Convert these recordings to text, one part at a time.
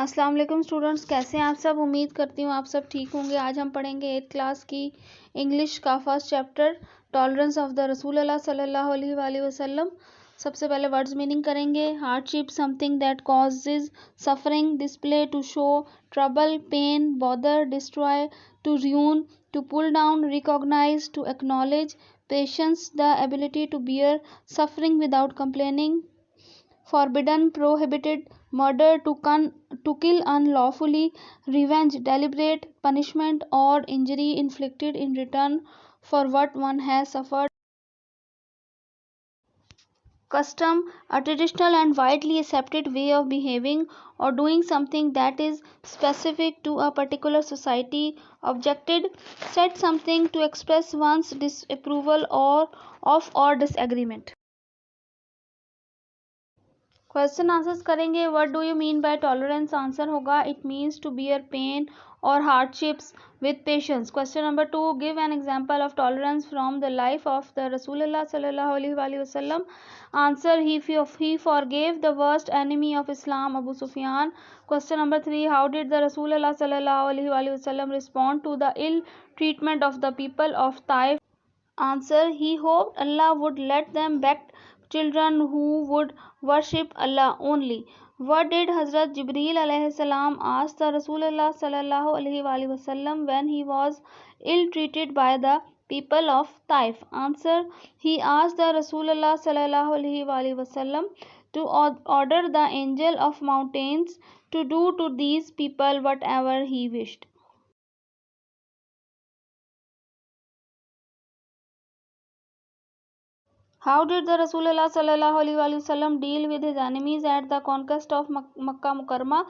अस्सलाम वालेकुम स्टूडेंट्स, कैसे हैं आप सब। उम्मीद करती हूँ आप सब ठीक होंगे। आज हम पढ़ेंगे 8th क्लास की इंग्लिश का first chapter tolerance of the रसूल अल्लाह सल्लल्लाहु अलैहि वसल्लम। सबसे पहले वर्ड्स मीनिंग करेंगे। Hardship something that causes suffering, display to show, trouble, pain, bother, destroy, to ruin, to pull down, recognise, to acknowledge, patience the ability to bear suffering without complaining, forbidden, prohibited, murder, to kill unlawfully, revenge, deliberate punishment or injury inflicted in return for what one has suffered. Custom, a traditional and widely accepted way of behaving or doing something that is specific to a particular society. Objected, said something to express one's disapproval or disagreement. Question answers करेंगे। What do you mean by tolerance. Answer होगा it means to bear pain और hardships with patience. Question number 2, give an example of tolerance from the life of the रसूलुल्लाह सल्लल्लाहु अलैहि वसल्लम। Answer he forgave the worst enemy of Islam, Abu Sufyan. Question number 3, how did the रसूलुल्लाह सल्लल्लाहु अलैहि वसल्लम respond to the ill treatment of the people of Taif. Answer, he hoped Allah would let them back children who would worship Allah only. What did Hazrat Jibreel alayhi salam ask the Rasulullah sallallahu alaihi wasallam when he was ill-treated by the people of Taif? Answer, he asked the Rasulullah sallallahu alaihi wasallam to order the angel of mountains to do to these people whatever he wished. How did the Rasulullah sallallahu alaihi wasallam deal with his enemies at the conquest of Makkah Mukarramah?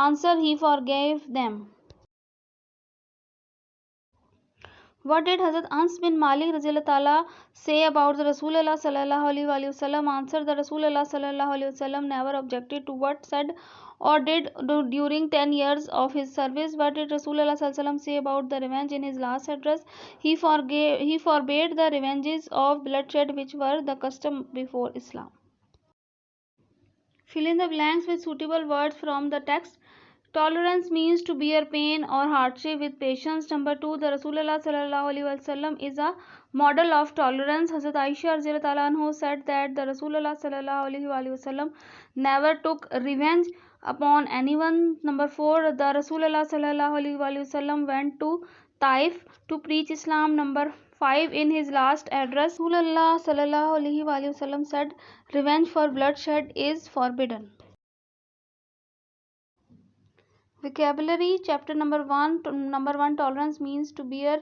Answer, he forgave them. What did Hazrat Ans bin Malik radhiyallahu ta'ala say about the Rasulullah sallallahu alaihi wasallam? Answer, the Rasulullah sallallahu alaihi wasallam never objected to what said or did during 10 years of his service. What did Rasulullah sallallahu alaihi wasallam say about the revenge in his last address? He forbade the revenges of bloodshed which were the custom before Islam. Fill in the blanks with suitable words from the text. Tolerance means to bear pain or hardship with patience. Number 2, the Rasulullah sallallahu alaihi wasallam is a model of tolerance. Hazrat Aisha radhiyallahu ta'ala anha said that the Rasulullah sallallahu alaihi wasallam never took revenge upon anyone. Number 4, the Rasulullah sallallahu alaihi wasallam went to Taif to preach Islam. Number 5, in his last address, Rasulullah sallallahu alaihi wasallam said, revenge for bloodshed is forbidden. Vocabulary, chapter number 1. Number 1, tolerance means to bear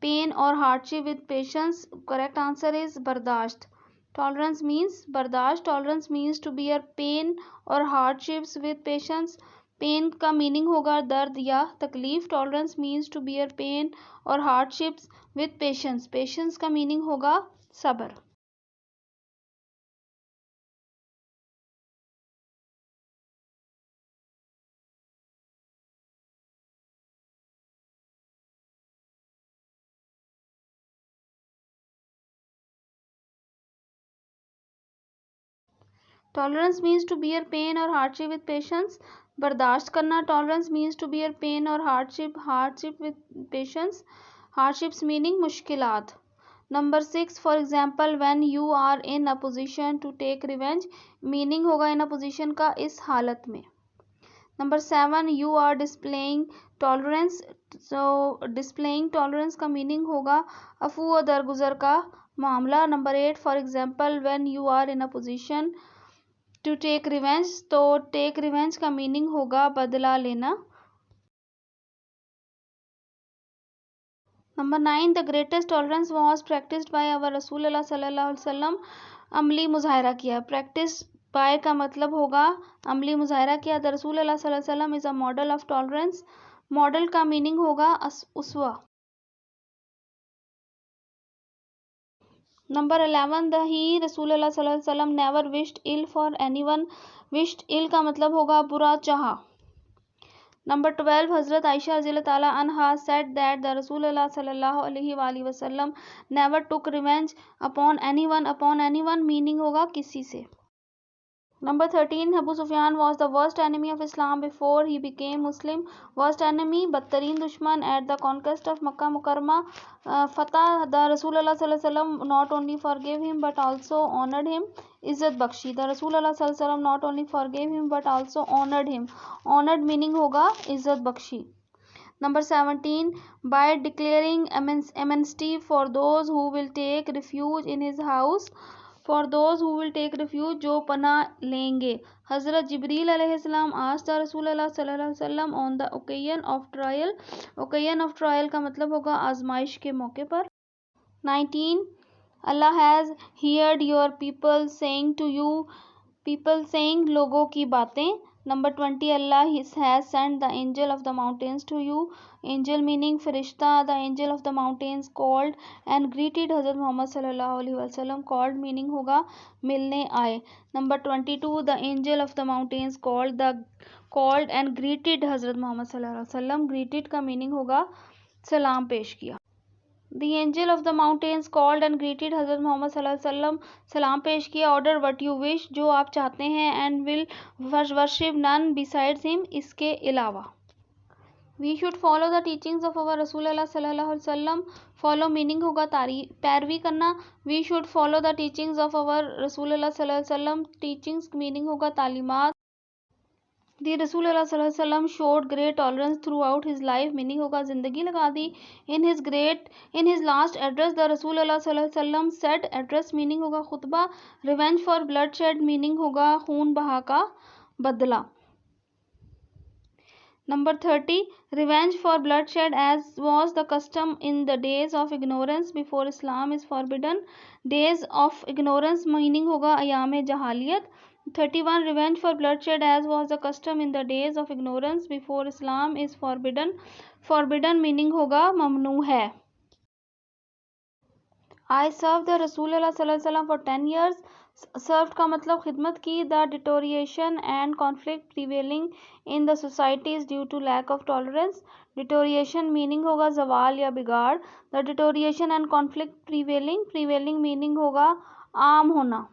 pain or hardship with patience. Correct answer is bardasht. Tolerance means bardasht. Tolerance means to bear pain or hardships with patience. Pain का meaning होगा दर्द या तकलीफ. Tolerance means to bear pain और hardships with patience. Patience का meaning होगा सब्र. Tolerance means to bear pain और हार्डशिप विद पेशेंस. बर्दाश्त करना. Tolerance means to bear pain और hardship with patience. Hardships meaning मुश्किलात. Number 6, for example when you are in a position to take revenge. Meaning होगा in a position का, इस हालत में. Number 7, you are displaying tolerance. So displaying tolerance का meaning होगा अफू व दरगुजर का मामला. Number 8, for example when you are in a position to take revenge. तो टेक रिवेंज का मीनिंग होगा बदला लेना. Number 9, the greatest tolerance was practised by our रसूलुल्लाह सल्लल्लाहु अलैहि वसल्लम. अमली मुजाहिरा किया. प्रैक्टिस बाय का मतलब होगा अमली मुजाहिरा किया. द रसूलुल्लाह सल्लल्लाहु अलैहि वसल्लम is a model of tolerance. Model का मीनिंग होगा उसवा. नंबर 11, द ही रसूलुल्लाह सल्लल्लाहु अलैहि वसल्लम never wished ill for anyone. Wished ill का मतलब होगा बुरा चाहा. नंबर 12, हजरत आयशा रज़ियल्लाहु ताला अन्हा सेड दैट द रसूलुल्लाह सल्लल्लाहु अलैहि वसल्लम never took revenge upon anyone. Meaning होगा किसी से. Number 13, Abu Sufyan was the worst enemy of Islam before he became Muslim. Worst enemy, बदतरीन दुश्मन. At the conquest of Makkah Mukarrama, Fatah, the Rasulullah sallallahu alaihi wasallam not only forgave him but also honored him. इज्जत Bakshi. The Rasulullah sallallahu alaihi wasallam not only forgave him but also honored him. Honored meaning होगा इज्जत Bakshi. Number 17, by declaring amnesty for those who will take refuge in his house. For those who will take refuge, जो पना लेंगे. हज़रत जिब्रील अलैहिस्सलाम asked the Rasulullah सल्लल्लाहु अलैहि वसल्लम on the occasion of trial. Occasion of trial का मतलब होगा आजमाइश के मौके पर. 19, Allah has heard your people saying to you, people saying लोगों की बातें. Number 20, Allah has sent the angel of the mountains to you. Angel meaning Firishta. The angel of the mountains called and greeted हज़रत मोहम्मद सल्लल्लाहु अलैहि वसल्लम. Called meaning होगा मिलने आए. Number 22, the angel of the mountains called and greeted हज़रत मोहम्मद सल्लल्लाहु अलैहि वसल्लम. Greeted का meaning होगा सलाम पेश किया. The angel of the mountains called and greeted हज़रत मोहम्मद सल्लल्लाहु अलैहि वसल्लम. सलाम पेश किया. Order what you wish, जो आप चाहते हैं. And will worship none besides him, इसके अलावा. We should follow the teachings of our Rasulullah sallallahu alaihi wasallam. Follow meaning होगा पैरवी करना. We should follow the teachings of our Rasulullah sallallahu alaihi wasallam. Teachings meaning होगा तालीमात. The Rasulullah sallallahu alaihi wasallam showed great tolerance throughout his life. meaning होगा जिंदगी लगा दी. In his last address, the Rasulullah sallallahu alaihi wasallam said. Address meaning होगा खुतबा. Revenge for bloodshed meaning होगा खून बहा का बदला. Number 30, revenge for bloodshed as was the custom in the days of ignorance before Islam is forbidden. Days of ignorance meaning होगा अयाम जहालियत. 31, revenge for bloodshed as was the custom in the days of ignorance before Islam is forbidden. Forbidden meaning होगा ममनू है. I served the Rasulullah sallallahu alaihi wasallam for 10 years. Served का मतलब खिदमत की. The deterioration and conflict prevailing in the society is due to lack of tolerance. Deterioration meaning होगा जवाल या बिगाड़. The deterioration and conflict prevailing meaning होगा आम होना.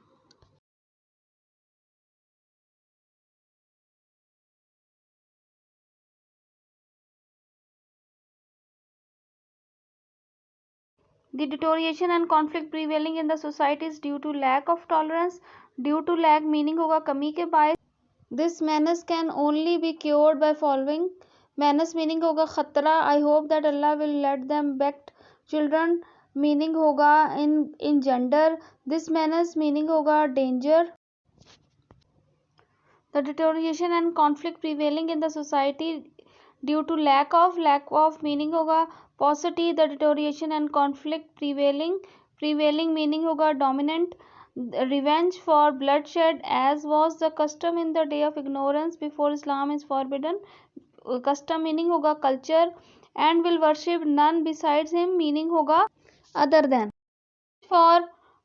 The deterioration and conflict prevailing in the society is due to lack of tolerance. Due to lack meaning होगा कमी के बायस. This menace can only be cured by following. Menace meaning होगा खतरा. I hope that Allah will let them beget children meaning होगा in gender. This menace meaning होगा danger. The deterioration and conflict prevailing in the society due to lack of meaning होगा paucity. The deterioration and conflict prevailing meaning होगा dominant. Revenge for bloodshed as was the custom in the day of ignorance before Islam is forbidden. Custom meaning होगा culture. And will worship none besides him meaning होगा other than. For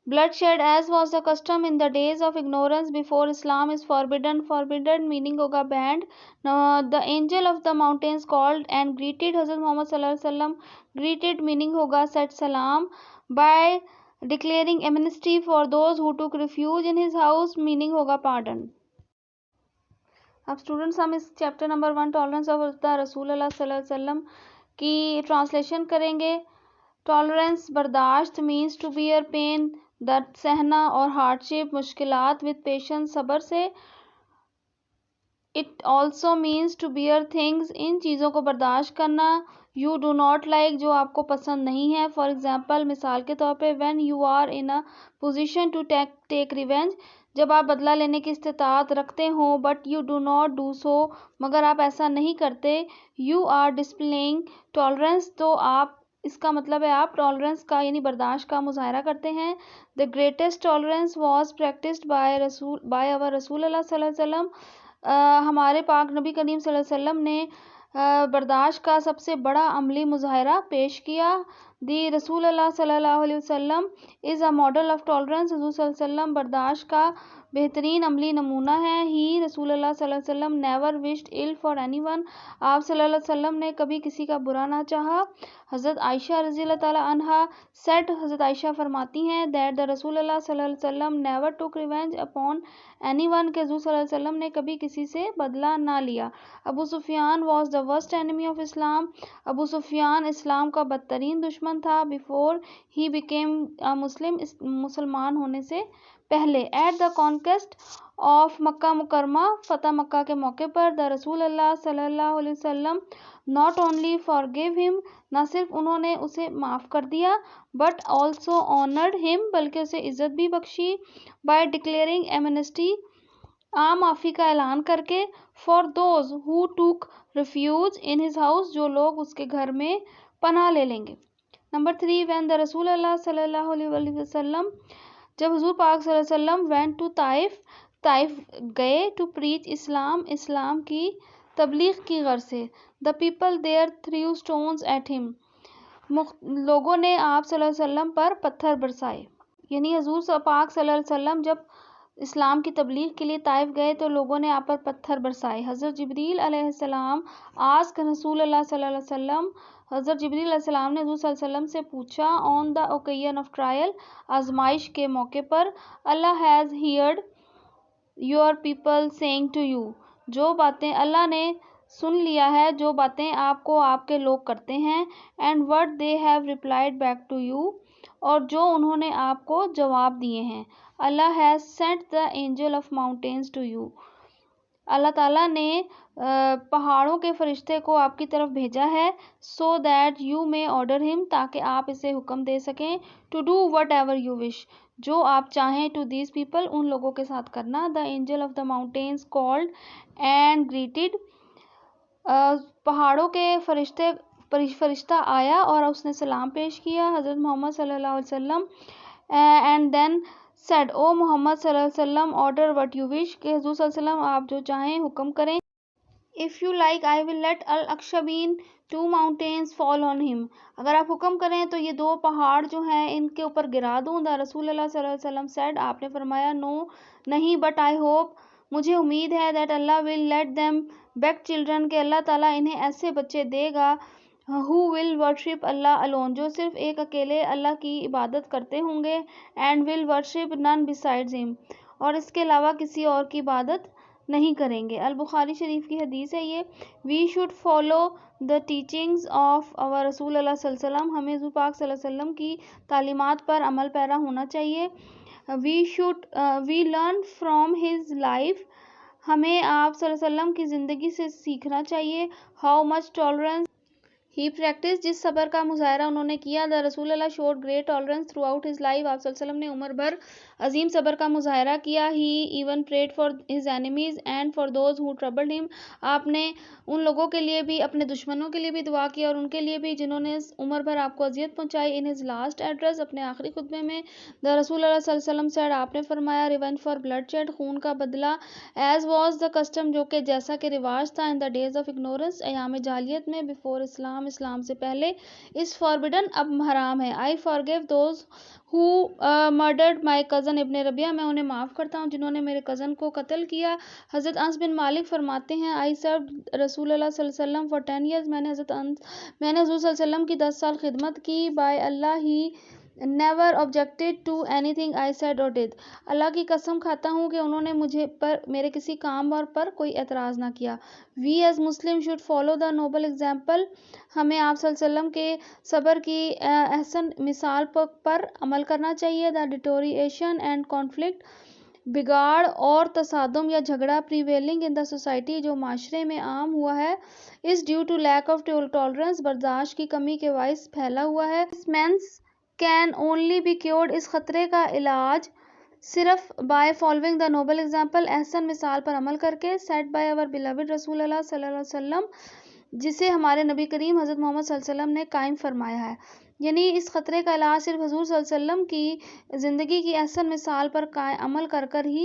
bloodshed as was the custom in the days of ignorance before Islam is forbidden. Forbidden meaning होगा banned. Now, the angel of the mountains called and greeted Hazrat Muhammad sallallahu alaihi wasallam. Greeted meaning होगा said salam. By declaring amnesty for those who took refuge in his house meaning होगा pardon. अब students हम इस chapter number 1 tolerance of the रसूलुल्लाह सल्लल्लाहु अलैहि वसल्लम की ट्रांसलेशन करेंगे. टॉलरेंस बर्दाश्त मीन्स टू बियर पेन, दर्द सहना और हार्डशिप मुश्किलात विद पेशेंस सब्र से. It also means to bear things, इन चीज़ों को बर्दाश्त करना. यू डू नॉट लाइक, जो आपको पसंद नहीं है. फॉर एग्जाम्पल मिसाल के तौर पे when you are in a position to take revenge, जब आप बदला लेने की इस्तिताअत रखते हो. But you do not do so, मगर आप ऐसा नहीं करते. यू आर डिस्प्लेइंग टॉलरेंस, तो आप इसका मतलब है आप टॉलरेंस का यानी बर्दाश्त का मुजाहरा करते हैं. The greatest tolerance was practised by our रसूलुल्लाह सल्लल्लाहु अलैहि वसल्लम. हमारे पाक नबी करीम सल्लल्लाहु अलैहि वसल्लम ने बर्दाश्त का सबसे बड़ा अमली मुजाहरा पेश किया. दी रसूल अल्लाह सल्लल्लाहु अलैहि वसल्लम is a model of tolerance. हज़ूर सल्लल्लाहु अलैहि वसल्लम बर्दाश्त का बेहतरीन अमली नमूना है। ही रसूल अल्लाह सल्लल्लाहु अलैहि वसल्लम never wished ill for anyone. आप सल्लल्लाहु अलैहि वसल्लम ने कभी किसी का बुरा ना चाहा। हज़रत आयशा रज़ी अल्लाह ताला अन्हा सेड, हज़रत आयशा फरमाती हैं दैट द रसूल अल्लाह सल्लल्लाहु अलैहि वसल्लम never took revenge upon anyone, के हज़ूर सल्लल्लाहु अलैहि वसल्लम ने कभी किसी से बदला ना लिया। Abu Sufyan was the worst enemy of Islam. Abu Sufyan इस्लाम का बदतरीन दुश्मन था। बिफोर ही बिकेम अ मुस्लिम, मुसलमान होने से पहले। एट द कॉन्क्वेस्ट ऑफ मक्का मुकरमा, फतह मक्का के मौके पर, द रसूल अल्लाह सल्लल्लाहु अलैहि वसल्लम नॉट ओनली फॉरगिव हिम, ना सिर्फ उन्होंने उसे माफ़ कर दिया, बट ऑल्सो ऑनर्ड हिम, बल्कि उसे इज़्ज़त भी बख्शी, बाय डिक्लेयरिंग एमनेस्टी, आम माफ़ी का ऐलान करके, फॉर दोज हु टूक रिफ्यूज इन हिज हाउस, जो लोग उसके घर में पनाह ले लेंगे। नंबर 3, व्हेन द रसूल अल्लाह सल्लल्लाहु अलैहि वसल्लम, जब हुजूर पाक सल्लल्लाहु अलैहि वसल्लम वेंट टू ताइफ, ताइफ गए, टू प्रीच इस्लाम, इस्लाम की तबलीग की गर्ज से, the people there threw stones at him, लोगों ने आप सल्लल्लाहु अलैहि वसल्लम पर पत्थर बरसाए। यानी हुजूर पाक सल्लल्लाहु अलैहि वसल्लम जब इस्लाम की तबलीग के लिए ताइफ गए तो लोगों ने आप पर पत्थर बरसाए। हज़रत जिब्रील अलैहिस्सलाम आस्क रसूल अल्लाह सल्लल्लाहु अलैहि वसल्लम, हज़रत जिब्रील अलैहिस्सलाम ने हुज़ूर सल्लल्लाहु अलैहि वसल्लम से पूछा, on the occasion of trial, आजमाइश के मौके पर, Allah has heard your people saying to you, जो बातें अल्लाह ने सुन लिया है, जो बातें आपको आपके लोग करते हैं, and what they have replied back to you, और जो उन्होंने आपको जवाब दिए हैं। Allah has sent the angel of mountains to you, अल्लाह ताला ने पहाड़ों के फरिश्ते को आपकी तरफ भेजा है, so that you may order him, ताकि आप इसे हुक्म दे सकें, to do whatever you wish, जो आप चाहें, टू दीज पीपल, उन लोगों के साथ करना। The angel of the mountains called and greeted, पहाड़ों के फरिश्ता आया और उसने सलाम पेश किया हज़रत मोहम्मद सल्लल्लाहु अलैहि वसल्लम, एंड देन सेड, ओ मोहम्मद सल्लल्लाहु अलैहि वसल्लम, ऑर्डर व्हाट यू विश, के हुजूर सल्लल्लाहु अलैहि वसल्लम आप जो चाहें हुक्म करें। If you like I will let Al Akhshabayn two mountains fall on him, अगर आप हुक्म करें तो ये 2 पहाड़ जो हैं इनके ऊपर गिरा दूँ। द रसूल अल्लाह सल्लल्लाहु अलैहि वसल्लम सेड, आपने फरमाया, नो नहीं, बट आई होप, मुझे उम्मीद है, that Allah will let them back children, के अल्लाह ताला इन्हें ऐसे बच्चे देगा, who will worship Allah alone, जो सिर्फ एक अकेले अल्लाह की इबादत करते होंगे, and will worship none besides him, और इसके अलावा किसी और की इबादत नहीं करेंगे। अल बुखारी शरीफ की हदीस है ये। We should follow the teachings of our रसूल अल्लाह सल्लल्लाहु अलैहि वसल्लम, हमें हुज़ूर पाक सल्लल्लाहु अलैहि वसल्लम की तालीमात पर अमल पैरा होना चाहिए। We learn from his life, हमें आप सल्लल्लाहु अलैहि वसल्लम की ज़िंदगी से सीखना चाहिए। How much tolerance he practice, जिस सबर का मुजाहरा उन्होंने किया। द रसूल अल्लाह showed great tolerance throughout his life, आप सल्लल्लाहु अलैहि वसल्लम ने उम्र भर अजीम सबर का मुजाहरा किया। He even prayed for his enemies and for those who troubled him, आपने उन लोगों के लिए भी, अपने दुश्मनों के लिए भी दुआ किया और उनके लिए भी जिन्होंने उम्र भर आपको अजियत पहुंचाई। इन हिज लास्ट एड्रेस, अपने आखिरी खुतबे में, द रसूल अल्लाह सल्लल्लाहु अलैहि वसल्लम सेड, आपने फरमाया, रिवेंज फॉर ब्लडशेड, खून का बदला, एज वॉज द कस्टम, जो कि जैसा कि रिवाज था, in the days of ignorance, अयाम जाहिलियत में, बिफोर इस्लाम, इस्लाम से पहले, इस फॉरबिडन, अब हराम है। I forgive those who murdered my cousin Ibn Rabia, मैं उन्हें माफ़ करता हूँ जिन्होंने मेरे कज़न को कत्ल किया। हज़रत अनस बिन मालिक फरमाते हैं, आई सर्व रसूल अल्लाह सल्लल्लाहु अलैहि वसल्लम फॉर 10 ईयर्स, मैंने हज़रत हुज़ूर सल्लल्लाहु अलैहि वसल्लम की 10 साल खिदमत की। By Allah he never objected to anything I said और डिड, अल्लाह की कसम खाता हूँ कि उन्होंने मुझे पर मेरे किसी काम और पर कोई एतराज़ ना किया। We as Muslim should follow the noble example, हमें आप सल्लल्लाहु अलैहि वसल्लम के सब्र की एहसन मिसाल पर अमल करना चाहिए। द डिटोरिएशन एंड कॉन्फ्लिक्ट, बिगाड़ और तसादम या झगड़ा, प्रीवेलिंग इन द सोसाइटी, जो माशरे में आम हुआ है, is due to lack of tolerance, बर्दाश्त की कमी के वाइस फैला हुआ है। Menace can only be cured, इस खतरे का इलाज सिर्फ by following the noble example, एहसन मिसाल पर अमल करके, सेट बाय अवर बिलवड रसूल अल्लाह सल्लल्लाहु अलैहि वसल्लम, जिसे हमारे नबी करीम हज़रत मोहम्मद सल्लल्लाहु अलैहि वसल्लम ने कायम फरमाया है। यानी इस ख़तरे का इलाज सिर्फ हुज़ूर सल्लल्लाहु अलैहि वसल्लम की ज़िंदगी की एहसन मिसाल पर अमल कर ही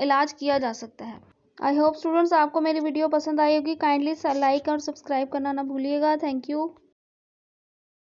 इलाज किया जा सकता है। आई होप स्टूडेंट्स आपको मेरी वीडियो पसंद आई होगी। काइंडली लाइक और सब्सक्राइब करना ना भूलिएगा। Thank you.